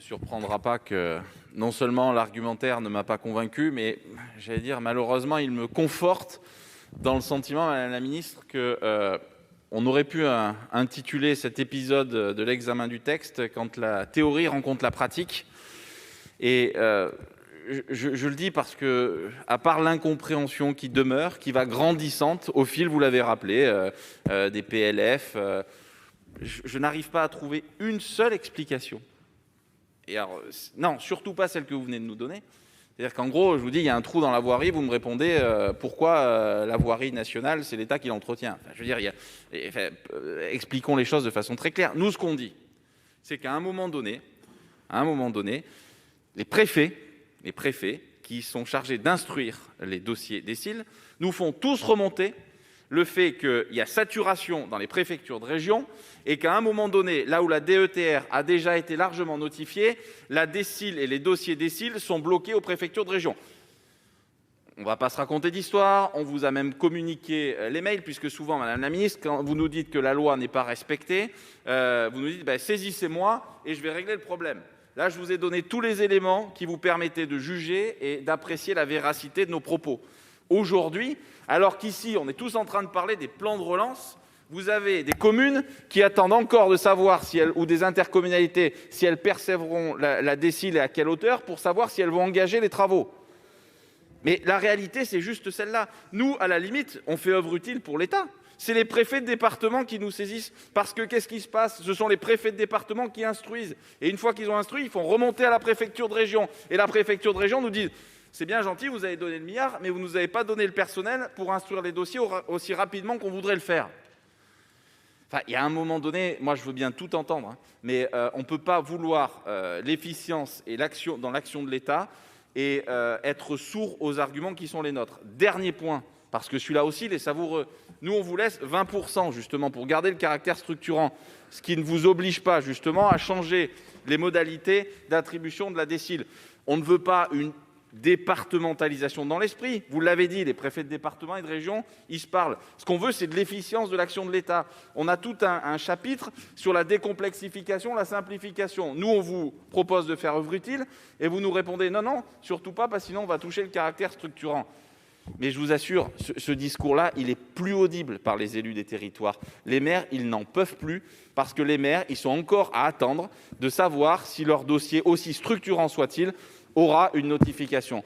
surprendra pas que non seulement l'argumentaire ne m'a pas convaincu, mais j'allais dire malheureusement il me conforte dans le sentiment, Madame la ministre, que on aurait pu intituler cet épisode de l'examen du texte quand la théorie rencontre la pratique. Et je le dis parce que, à part l'incompréhension qui demeure, qui va grandissante au fil, vous l'avez rappelé, des PLF, je n'arrive pas à trouver une seule explication. Et alors, non, surtout pas celle que vous venez de nous donner. C'est-à-dire qu'en gros, je vous dis, il y a un trou dans la voirie, vous me répondez pourquoi la voirie nationale, c'est l'État qui l'entretient. Enfin, je veux dire, expliquons les choses de façon très claire. Nous, ce qu'on dit, c'est qu'à un moment donné, les préfets qui sont chargés d'instruire les dossiers DSIL nous font tous remonter le fait qu'il y a saturation dans les préfectures de région et qu'à un moment donné, là où la DETR a déjà été largement notifiée, la DSIL et les dossiers DSIL sont bloqués aux préfectures de région. On ne va pas se raconter d'histoire, on vous a même communiqué les mails, puisque souvent, Madame la Ministre, quand vous nous dites que la loi n'est pas respectée, vous nous dites saisissez-moi et je vais régler le problème. Là, je vous ai donné tous les éléments qui vous permettaient de juger et d'apprécier la véracité de nos propos. Aujourd'hui, alors qu'ici, on est tous en train de parler des plans de relance, vous avez des communes qui attendent encore de savoir ou des intercommunalités, si elles percevront la DSIL et à quelle hauteur, pour savoir si elles vont engager les travaux. Mais la réalité, c'est juste celle-là. Nous, à la limite, on fait œuvre utile pour l'État. C'est les préfets de département qui nous saisissent. Parce que qu'est-ce qui se passe? Ce sont les préfets de département qui instruisent. Et une fois qu'ils ont instruit, ils font remonter à la préfecture de région. Et la préfecture de région nous dit « C'est bien gentil, vous avez donné le milliard, mais vous ne nous avez pas donné le personnel pour instruire les dossiers aussi rapidement qu'on voudrait le faire. » Enfin, il y a un moment donné, moi je veux bien tout entendre, mais on ne peut pas vouloir l'efficience et dans l'action de l'État et être sourd aux arguments qui sont les nôtres. Dernier point, parce que celui-là aussi, il est savoureux. Nous, on vous laisse 20% justement pour garder le caractère structurant, ce qui ne vous oblige pas justement à changer les modalités d'attribution de la DSIL. On ne veut pas une départementalisation dans l'esprit. Vous l'avez dit, les préfets de département et de région, ils se parlent. Ce qu'on veut, c'est de l'efficience de l'action de l'État. On a tout un chapitre sur la décomplexification, la simplification. Nous, on vous propose de faire œuvre utile et vous nous répondez non, non, surtout pas, parce que sinon on va toucher le caractère structurant. Mais je vous assure, ce discours-là, il est plus audible par les élus des territoires. Les maires, ils n'en peuvent plus, parce que les maires, ils sont encore à attendre de savoir si leur dossier, aussi structurant soit-il, aura une notification.